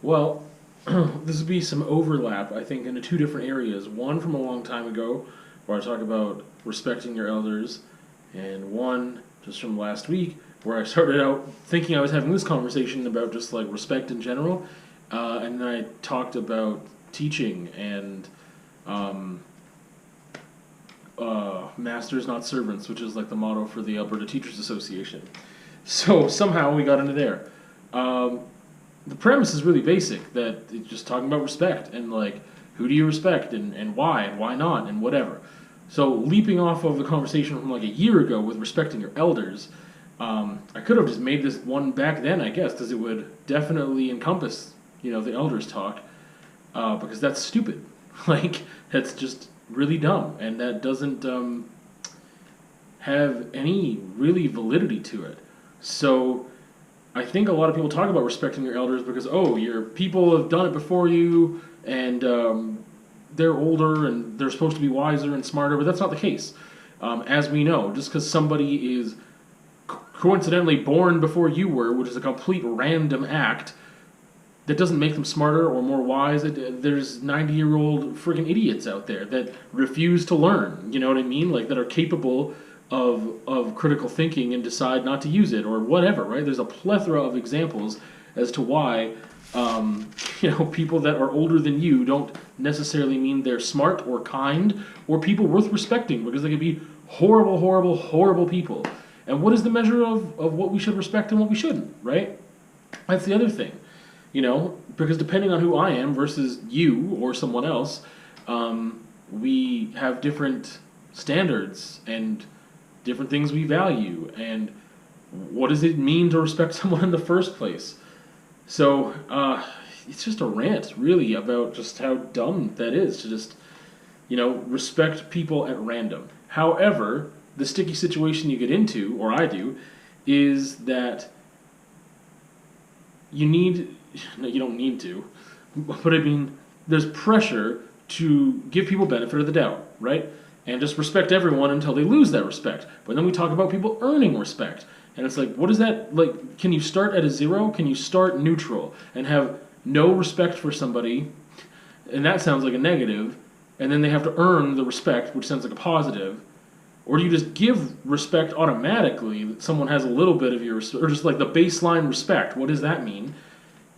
Well, this would be some overlap, I think, into two different areas. One from a long time ago, where I talk about respecting your elders, and one just from last week, where I started out thinking I was having this conversation about just like respect in general, and then I talked about teaching and um, masters, not servants, which is like the motto for the Alberta Teachers Association. So somehow we got into there. Um, the premise is really basic, that it's just talking about respect and like who do you respect and why not and whatever. So leaping off of the conversation from like a year ago with respecting your elders, I could have just made this one back then, I guess, because it would definitely encompass the elders talk, because that's stupid. Like that's just really dumb, and that doesn't have any really validity to it. So I think a lot of people talk about respecting your elders because, oh, your people have done it before you, and they're older and they're supposed to be wiser and smarter, but that's not the case. As we know, just because somebody is coincidentally born before you were, which is a complete random act, that doesn't make them smarter or more wise. There's 90-year-old freaking idiots out there that refuse to learn. You know what I mean? Like that are capable of critical thinking and decide not to use it or whatever. Right? There's a plethora of examples as to why people that are older than you don't necessarily mean they're smart or kind or people worth respecting, because they could be horrible, horrible, horrible people. And what is the measure of what we should respect and what we shouldn't? Right? That's the other thing. Because depending on who I am versus you or someone else, we have different standards and different things we value. And what does it mean to respect someone in the first place? So it's just a rant, really, about just how dumb that is to just, respect people at random. However, the sticky situation you get into, or I do, is that you don't need to, but I mean, there's pressure to give people benefit of the doubt, right? And just respect everyone until they lose that respect. But then we talk about people earning respect. And it's like, what is that? Like, can you start at a zero? Can you start neutral and have no respect for somebody? And that sounds like a negative. And then they have to earn the respect, which sounds like a positive. Or do you just give respect automatically that someone has a little bit of your, or just like the baseline respect? What does that mean?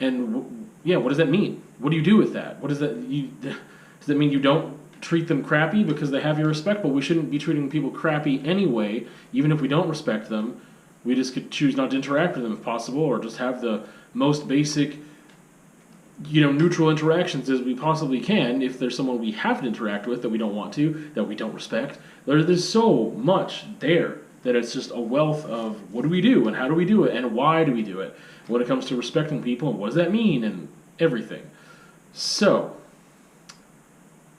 And what does that mean? What do you do with that? What does that does that mean you don't treat them crappy because they have your respect? But we shouldn't be treating people crappy anyway, even if we don't respect them. We just could choose not to interact with them if possible, or just have the most basic, neutral interactions as we possibly can if there's someone we have to interact with that we don't want to, that we don't respect. There's so much there that it's just a wealth of what do we do and how do we do it and why do we do it when it comes to respecting people and what does that mean and everything. So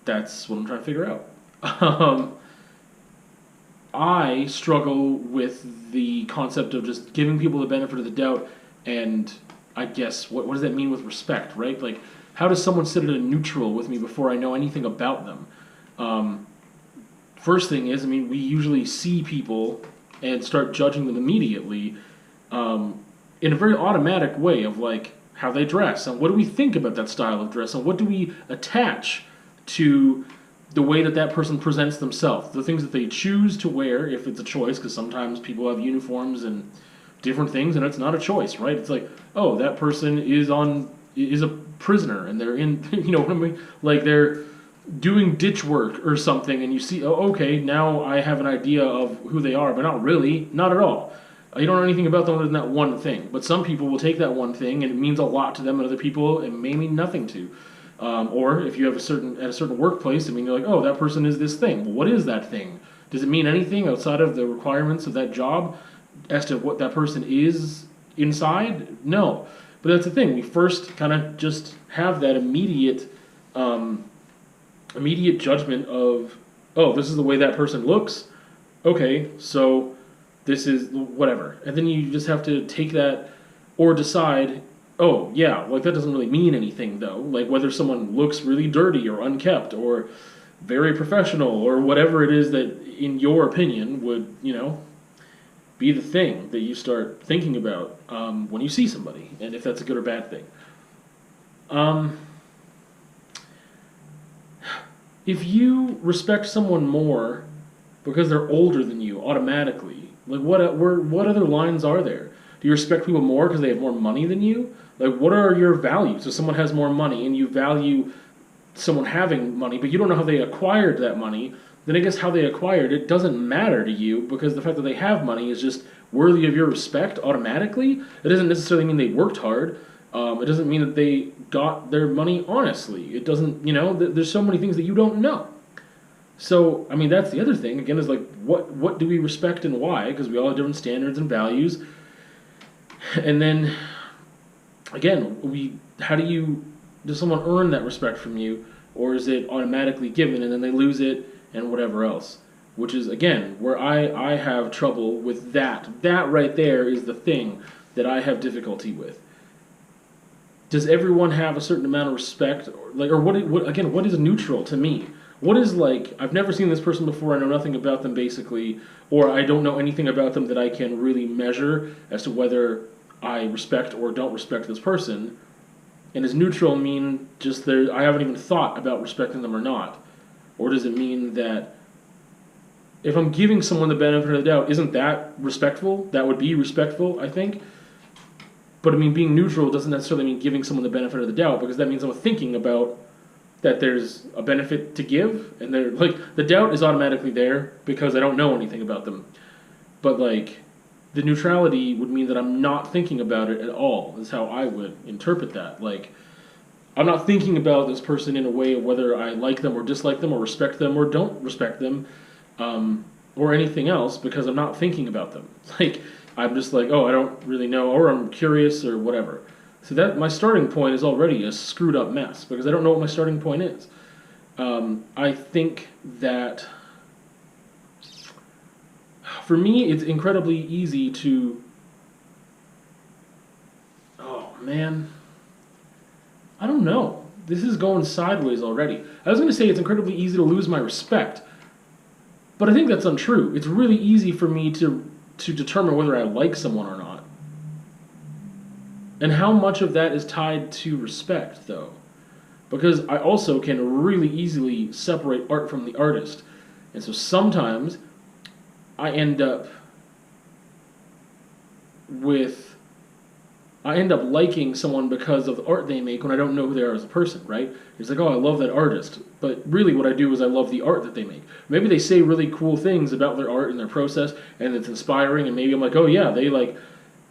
that's what I'm trying to figure out. I struggle with the concept of just giving people the benefit of the doubt, and I guess what does that mean with respect, right? Like, how does someone sit at a neutral with me before I know anything about them? First thing is, we usually see people and start judging them immediately in a very automatic way of like how they dress and what do we think about that style of dress and what do we attach to the way that person presents themselves, the things that they choose to wear if it's a choice, because sometimes people have uniforms and different things and it's not a choice, right? It's like, oh, that person is a prisoner and they're in, what I mean? Like they're doing ditch work or something, and you see, oh, okay, now I have an idea of who they are, but not really, not at all. You don't know anything about them other than that one thing. But some people will take that one thing, and it means a lot to them, and other people it may mean nothing to. Or if you have at a certain workplace, you're like, oh, that person is this thing. Well, what is that thing? Does it mean anything outside of the requirements of that job as to what that person is inside? No. But that's the thing. We first kind of just have that immediate judgment of, oh, this is the way that person looks. Okay, so this is whatever. And then you just have to take that or decide, oh, yeah, like that doesn't really mean anything though. Like whether someone looks really dirty or unkept or very professional or whatever it is that in your opinion would, be the thing that you start thinking about when you see somebody, and if that's a good or bad thing. Um, if you respect someone more because they're older than you automatically, like what other lines are there? Do you respect people more because they have more money than you? Like, what are your values? If someone has more money and you value someone having money, but you don't know how they acquired that money, then I guess how they acquired it doesn't matter to you because the fact that they have money is just worthy of your respect automatically. It doesn't necessarily mean they worked hard. It doesn't mean that they got their money honestly. It doesn't, there's so many things that you don't know. So, I mean, that's the other thing. Again, is like, what do we respect and why? Because we all have different standards and values. And then, again, how does someone earn that respect from you, or is it automatically given and then they lose it and whatever else? Which is, again, where I have trouble with that. That right there is the thing that I have difficulty with. Does everyone have a certain amount of respect, or what is neutral to me? What is like, I've never seen this person before, I know nothing about them basically, or I don't know anything about them that I can really measure as to whether I respect or don't respect this person. And does neutral mean just I haven't even thought about respecting them or not? Or does it mean that if I'm giving someone the benefit of the doubt, isn't that respectful? That would be respectful, I think. But I mean, being neutral doesn't necessarily mean giving someone the benefit of the doubt, because that means I'm thinking about that there's a benefit to give, and they're like, the doubt is automatically there because I don't know anything about them. But like, the neutrality would mean that I'm not thinking about it at all, is how I would interpret that. Like, I'm not thinking about this person in a way of whether I like them or dislike them or respect them or don't respect them, or anything else, because I'm not thinking about them. Like, I'm just like, oh, I don't really know, or I'm curious or whatever. So that my starting point is already a screwed up mess because I don't know what my starting point is. I think that for me, it's incredibly easy to. Oh man, I don't know. This is going sideways already. I was going to say it's incredibly easy to lose my respect, but I think that's untrue. It's really easy for me to determine whether I like someone or not. And how much of that is tied to respect, though? Because I also can really easily separate art from the artist. And so sometimes I end up liking someone because of the art they make when I don't know who they are as a person, right? It's like, oh, I love that artist. But really what I do is I love the art that they make. Maybe they say really cool things about their art and their process, and it's inspiring, and maybe I'm like, oh yeah, they like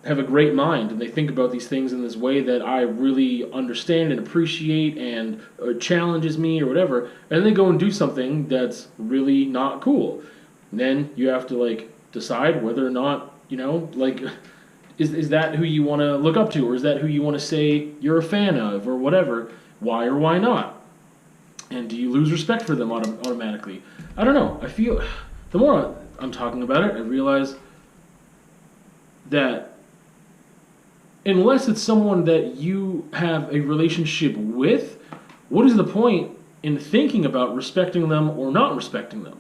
have a great mind and they think about these things in this way that I really understand and appreciate and challenges me or whatever, and then they go and do something that's really not cool. And then you have to like decide whether or not, like, is that who you want to look up to, or is that who you want to say you're a fan of or whatever? Why or why not? And do you lose respect for them automatically? I don't know. I feel the more I'm talking about it, I realize that unless it's someone that you have a relationship with, what is the point in thinking about respecting them or not respecting them?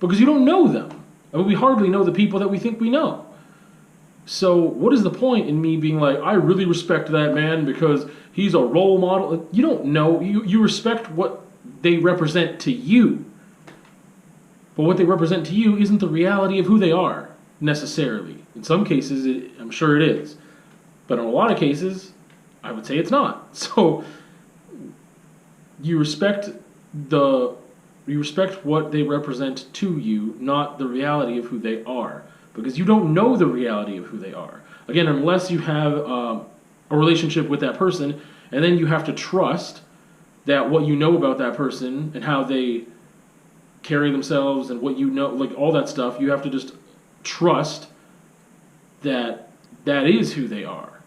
Because you don't know them. I mean, we hardly know the people that we think we know. So what is the point in me being like, I really respect that man because he's a role model? You don't know. You respect what they represent to you. But what they represent to you isn't the reality of who they are, necessarily. In some cases, I'm sure it is. But in a lot of cases, I would say it's not. So you respect what they represent to you, not the reality of who they are. Because you don't know the reality of who they are. Again, unless you have a relationship with that person, and then you have to trust that what you know about that person and how they carry themselves and what you know, like all that stuff, you have to just trust that that is who they are.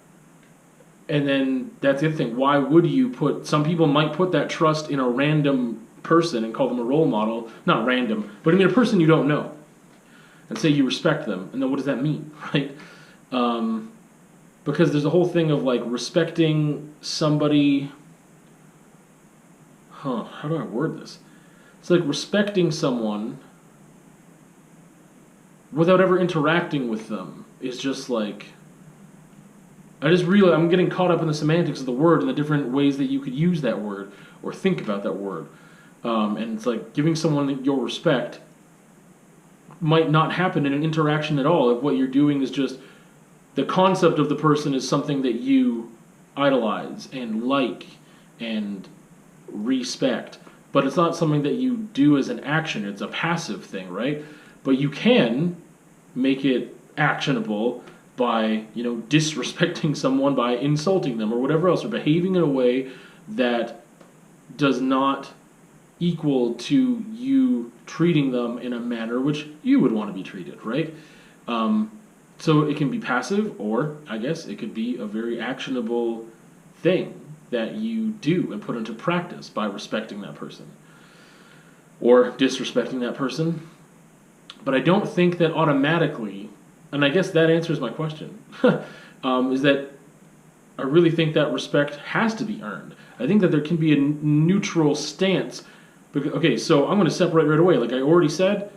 And then that's the other thing. Why would you some people might put that trust in a random person and call them a role model. Not random, but I mean a person you don't know. And say you respect them. And then what does that mean, right? Because there's a whole thing of like respecting somebody. How do I word this? It's like respecting someone without ever interacting with them is just like, I just realize I'm getting caught up in the semantics of the word and the different ways that you could use that word or think about that word. And it's like giving someone your respect might not happen in an interaction at all if what you're doing is just the concept of the person is something that you idolize and like and respect. But it's not something that you do as an action, it's a passive thing, right? But you can make it actionable by, disrespecting someone, by insulting them or whatever else, or behaving in a way that does not equal to you treating them in a manner which you would want to be treated, right? So it can be passive, or I guess it could be a very actionable thing that you do and put into practice by respecting that person or disrespecting that person. But I don't think that automatically, and I guess that answers my question, is that I really think that respect has to be earned. I think that there can be a neutral stance. Okay, so I'm going to separate right away. Like I already said,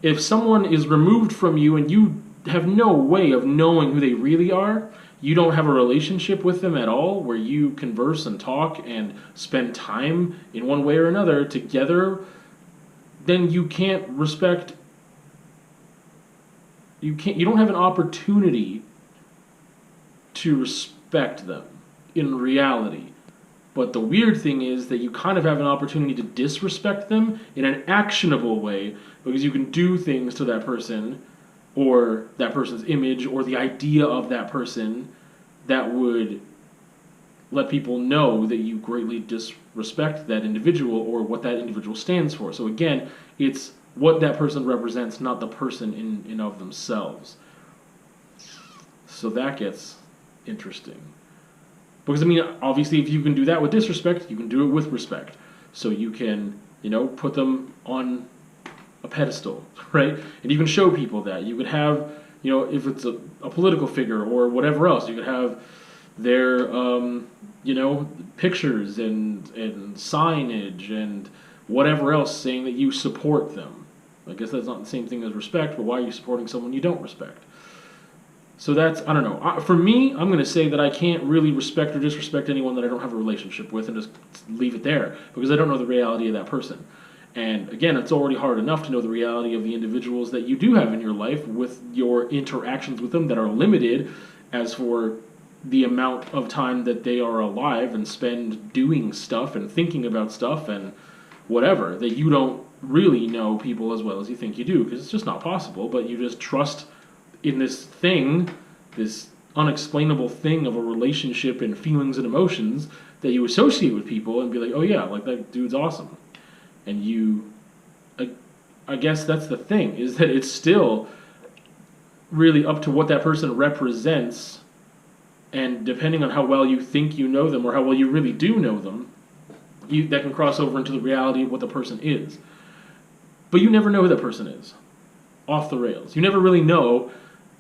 if someone is removed from you and you have no way of knowing who they really are, you don't have a relationship with them at all where you converse and talk and spend time in one way or another together, then you can't respect. You don't have an opportunity to respect them in reality. But the weird thing is that you kind of have an opportunity to disrespect them in an actionable way because you can do things to that person or that person's image or the idea of that person that would let people know that you greatly disrespect that individual or what that individual stands for. So again, it's what that person represents, not the person in and of themselves. So that gets interesting. Because, obviously, if you can do that with disrespect, you can do it with respect. So you can, put them on a pedestal, right? And you can show people that. You could have, if it's a political figure or whatever else, you could have their, pictures and signage and whatever else saying that you support them. I guess that's not the same thing as respect, but why are you supporting someone you don't respect? So that's, I don't know. For me, I'm going to say that I can't really respect or disrespect anyone that I don't have a relationship with and just leave it there because I don't know the reality of that person. And again, it's already hard enough to know the reality of the individuals that you do have in your life with your interactions with them that are limited as for the amount of time that they are alive and spend doing stuff and thinking about stuff and whatever, that you don't really know people as well as you think you do because it's just not possible, but you just trust in this thing, this unexplainable thing of a relationship and feelings and emotions that you associate with people and be like, oh yeah, like that dude's awesome. And you, I guess that's the thing, is that it's still really up to what that person represents, and depending on how well you think you know them or how well you really do know them, that can cross over into the reality of what the person is. But you never know who that person is. Off the rails. You never really know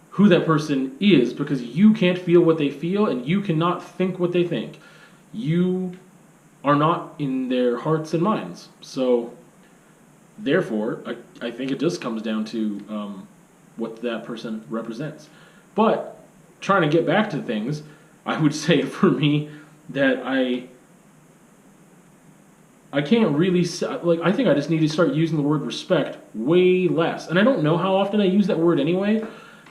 who that person is because you can't feel what they feel and you cannot think what they think. You are not in their hearts and minds. So, therefore, I think it just comes down to what that person represents. But, trying to get back to things, I would say for me that I can't really, I think I just need to start using the word respect way less. And I don't know how often I use that word anyway.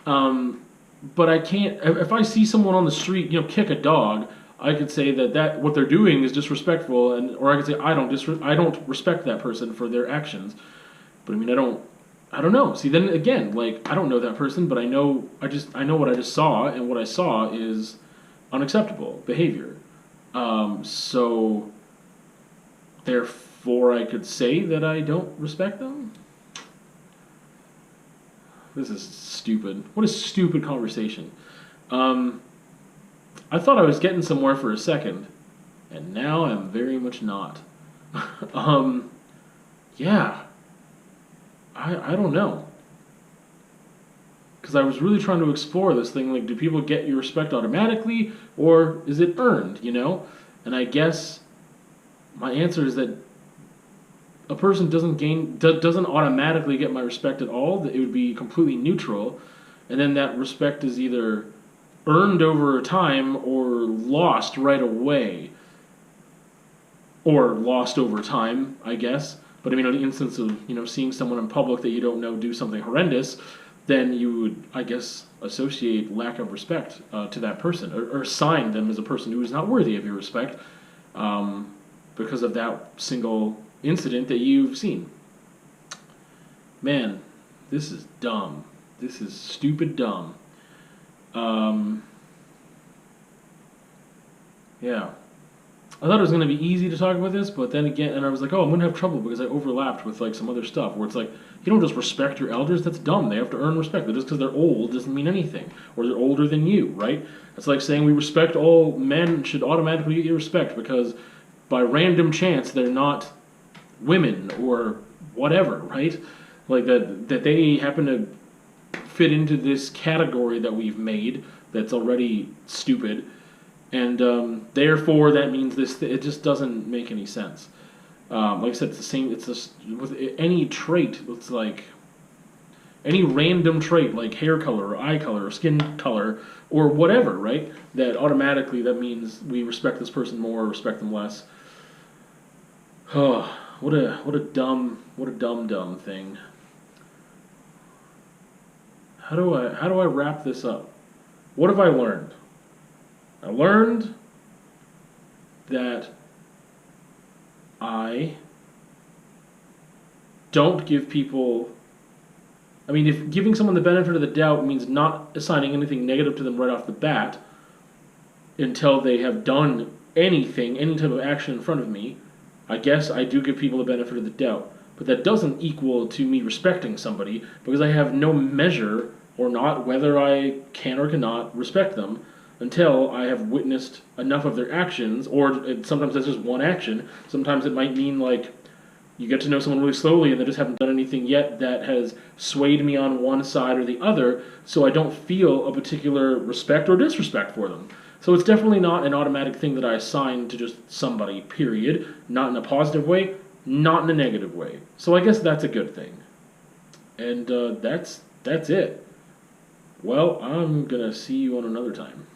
But I can't, if I see someone on the street, kick a dog, I could say that what they're doing is disrespectful, or I could say I don't respect that person for their actions. But I don't know. See, then again, I don't know that person, but I know what I just saw, and what I saw is unacceptable behavior. So therefore I could say that I don't respect them? This is stupid. What a stupid conversation. I thought I was getting somewhere for a second, and now I'm very much not. Yeah. I don't know. Because I was really trying to explore this thing, do people get your respect automatically, or is it earned, And I guess my answer is that a person doesn't automatically get my respect at all. That it would be completely neutral, and then that respect is either earned over time or lost right away, or lost over time, I guess. But I mean, in the instance of seeing someone in public that you don't know do something horrendous, then you would, I guess, associate lack of respect to that person, or assign them as a person who is not worthy of your respect, because of that single incident that you've seen. Man, this is dumb. This is stupid dumb. Um, yeah. I thought it was going to be easy to talk about this, but then again, and I was like, oh, I'm going to have trouble because I overlapped with like some other stuff where it's like, you don't just respect your elders. That's dumb. They have to earn respect. But just because they're old doesn't mean anything, or they're older than you, right? It's like saying we respect all men should automatically get your respect because by random chance they're not women or whatever, right? Like that they happen to fit into this category that we've made that's already stupid, and therefore that means this. It just doesn't make any sense. Like I said, it's the same. It's just with any trait. It's like any random trait, like hair color or eye color or skin color or whatever, right? That automatically that means we respect this person more or respect them less. Oh, what a dumb thing. How do I wrap this up? What have I learned? I learned that I don't give people. I mean, if giving someone the benefit of the doubt means not assigning anything negative to them right off the bat until they have done anything, any type of action in front of me, I guess I do give people the benefit of the doubt. But that doesn't equal to me respecting somebody because I have no measure or not whether I can or cannot respect them until I have witnessed enough of their actions, or sometimes that's just one action. Sometimes it might mean like you get to know someone really slowly and they just haven't done anything yet that has swayed me on one side or the other, so I don't feel a particular respect or disrespect for them. So it's definitely not an automatic thing that I assign to just somebody, period. Not in a positive way, not in a negative way. So I guess that's a good thing. And that's it. Well, I'm going to see you on another time.